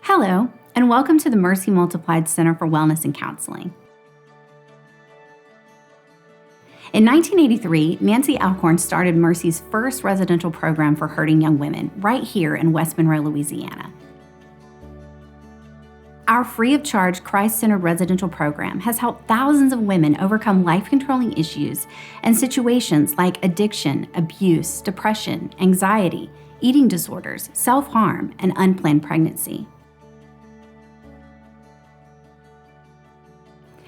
Hello, and welcome to the Mercy Multiplied Center for Wellness and Counseling. In 1983, Nancy Alcorn started Mercy's first residential program for hurting young women right here in West Monroe, Louisiana. Our free-of-charge, Christ-centered residential program has helped thousands of women overcome life-controlling issues and situations like addiction, abuse, depression, anxiety, eating disorders, self-harm, and unplanned pregnancy.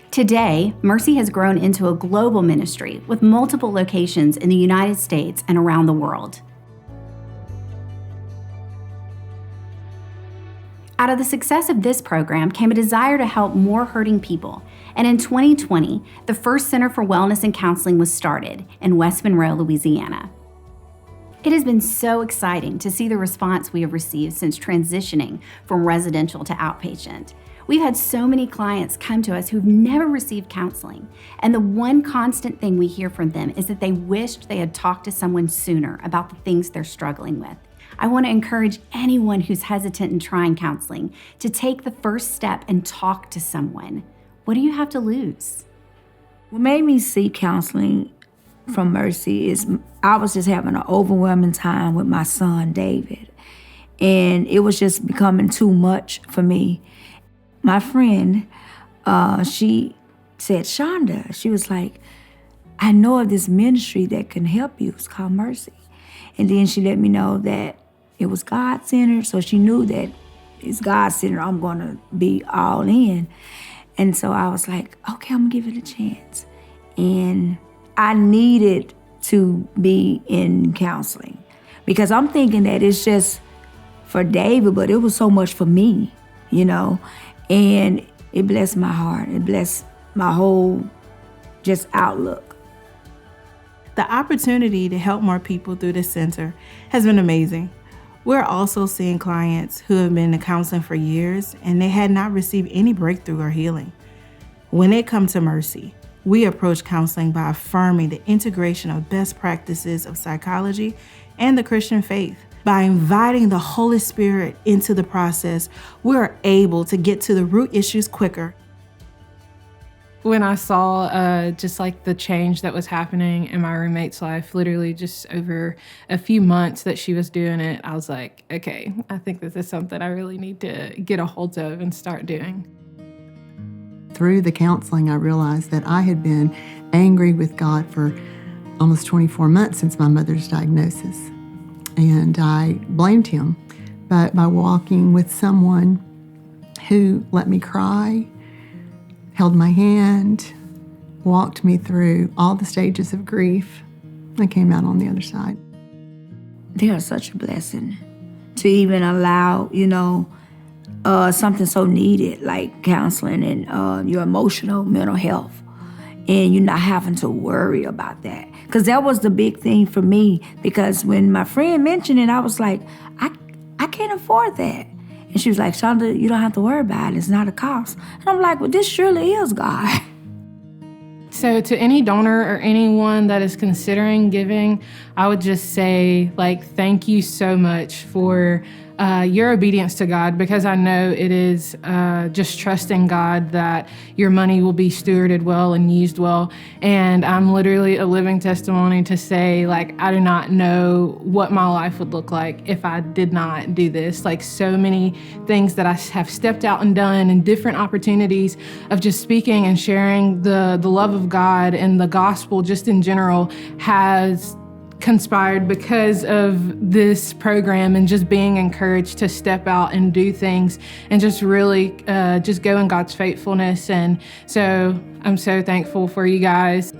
Today, Mercy has grown into a global ministry with multiple locations in the United States and around the world. Out of the success of this program came a desire to help more hurting people, and in 2020, the first Center for Wellness and Counseling was started in West Monroe, Louisiana. It has been so exciting to see the response we have received since transitioning from residential to outpatient. We've had so many clients come to us who've never received counseling, and the one constant thing we hear from them is that they wished they had talked to someone sooner about the things they're struggling with. I want to encourage anyone who's hesitant in trying counseling to take the first step and talk to someone. What do you have to lose? What made me seek counseling from Mercy is I was just having an overwhelming time with my son, David, and it was just becoming too much for me. My friend, she said, Shonda, she was like, I know of this ministry that can help you. It's called Mercy. And then she let me know that it was God-centered, so she knew that it's God-centered, I'm going to be all in. And so I was like, okay, I'm going to give it a chance. And I needed to be in counseling because I'm thinking that it's just for David, but it was so much for me, you know? And it blessed my heart. It blessed my whole just outlook. The opportunity to help more people through this center has been amazing. We're also seeing clients who have been in counseling for years and they had not received any breakthrough or healing. When it comes to Mercy, we approach counseling by affirming the integration of best practices of psychology and the Christian faith. By inviting the Holy Spirit into the process, we're able to get to the root issues quicker. When I saw just like the change that was happening in my roommate's life, literally just over a few months that she was doing it, I was like, okay, I think this is something I really need to get a hold of and start doing. Through the counseling, I realized that I had been angry with God for almost 24 months since my mother's diagnosis. And I blamed him. But by walking with someone who let me cry, held my hand, walked me through all the stages of grief, I came out on the other side. They are such a blessing to even allow, something so needed like counseling and your emotional mental health. And you're not having to worry about that. Because that was the big thing for me. Because when my friend mentioned it, I was like, I can't afford that. And she was like, Shonda, you don't have to worry about it. It's not a cost. And I'm like, well, this surely is God. So to any donor or anyone that is considering giving, I would just say, thank you so much for your obedience to God, because I know it is just trusting God that your money will be stewarded well and used well. And I'm literally a living testimony to say, I do not know what my life would look like if I did not do this. So many things that I have stepped out and done, and different opportunities of just speaking and sharing the love of God and the gospel just in general has conspired because of this program, and just being encouraged to step out and do things and just really just go in God's faithfulness. And so I'm so thankful for you guys.